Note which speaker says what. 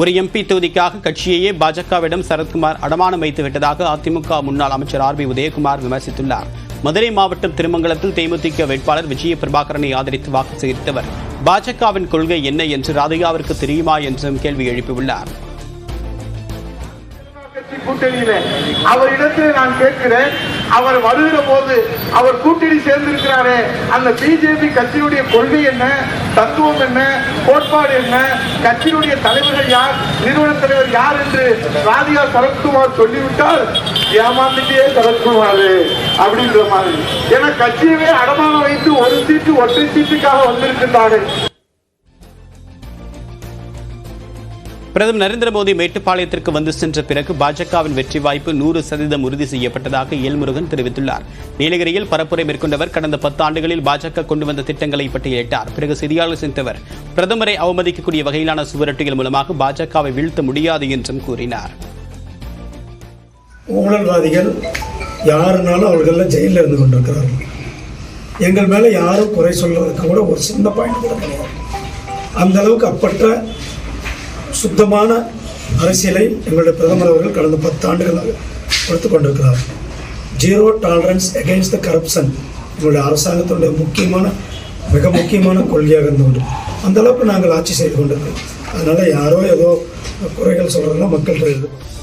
Speaker 1: ஒரு எம்பி தொகுதிக்காக கட்சியையே பாஜகவிடம் சரத்குமார் அடமானம் வைத்து விட்டதாக அதிமுக முன்னாள் அமைச்சர் RB உதயகுமார் விமர்சித்துள்ளார். மதுரை மாவட்டம் திருமங்கலத்தில் தேமுதிக வேட்பாளர் விஜய பிரபாகரனை ஆதரித்து வாக்கு சேகரித்தவர் பாஜகவின் கொள்கை என்ன என்று ராதிகாவிற்கு தெரியுமா என்றும் கேள்வி எழுப்பியுள்ளார்.
Speaker 2: கூட்டணியில அவரிடத்தில் நான் கேட்கிறேன், அவர் வருகிற போது அவர் கூட்டணி சேர்ந்திருக்கிறாரே, அந்த பிஜேபி கட்சியுடைய கொள்கை என்ன, தத்துவம் என்ன, கோட்பாடு என்ன, கட்சியினுடைய தலைவர்கள் யார், நிறுவன தலைவர் யார் என்று ராதிகா சரத்குமார் சொல்லிவிட்டால் ஏமாந்துட்டே சரத்குமார் அப்படின்ற மாதிரி. ஏன்னா கட்சியவே அடமானம் வைத்து ஒரு சீட்டு ஒற்றை சீட்டுக்காக வந்திருக்கின்றார்கள்.
Speaker 1: பிரதமர் நரேந்திர மோடி மேட்டுப்பாளையத்திற்கு வந்து சென்ற பிறகு பாஜகவின் வெற்றி வாய்ப்பு 100% உறுதி செய்யப்பட்டதாக எல்முருகன் தெரிவித்துள்ளார். நீலகிரியில் பரப்புரை மேற்கொண்டவர் கடந்த 10 ஆண்டுகளில் பாஜக கொண்டு வந்த திட்டங்களை பட்டியலிட்டார். பிறகு செய்தியாளர் சந்தித்தவர் பிரதமரை அவமதிக்கக்கூடிய வகையிலான சுவரொட்டிகள் மூலமாக பாஜகவை வீழ்த்த முடியாது என்றும் கூறினார்.
Speaker 3: ஊழல்வாதிகள் யாருனாலும் அவர்கள் ஜெயிலில் இருந்து கொண்டிருக்கிறார்கள். எங்கள் மேலே யாரும் குறை சொல்வதற்கு கூட ஒரு சின்ன பாயிண்ட் கூட கிடையாது. அந்த அளவுக்கு அப்பற்ற சுத்தமான அரசியலை எங்களுடைய பிரதமர் அவர்கள் கடந்த 10 ஆண்டுகளாக கொடுத்து கொண்டிருக்கிறார். Zero tolerance against the corruption எங்களுடைய அரசாங்கத்தினுடைய மிக முக்கியமான கொள்கையாக இருந்து கொண்டு அந்த அளவுக்கு நாங்கள் ஆட்சி செய்து கொண்டிருக்கிறோம். அதனால யாரோ ஏதோ குறைகள் சொல்றதெல்லாம் மக்கள்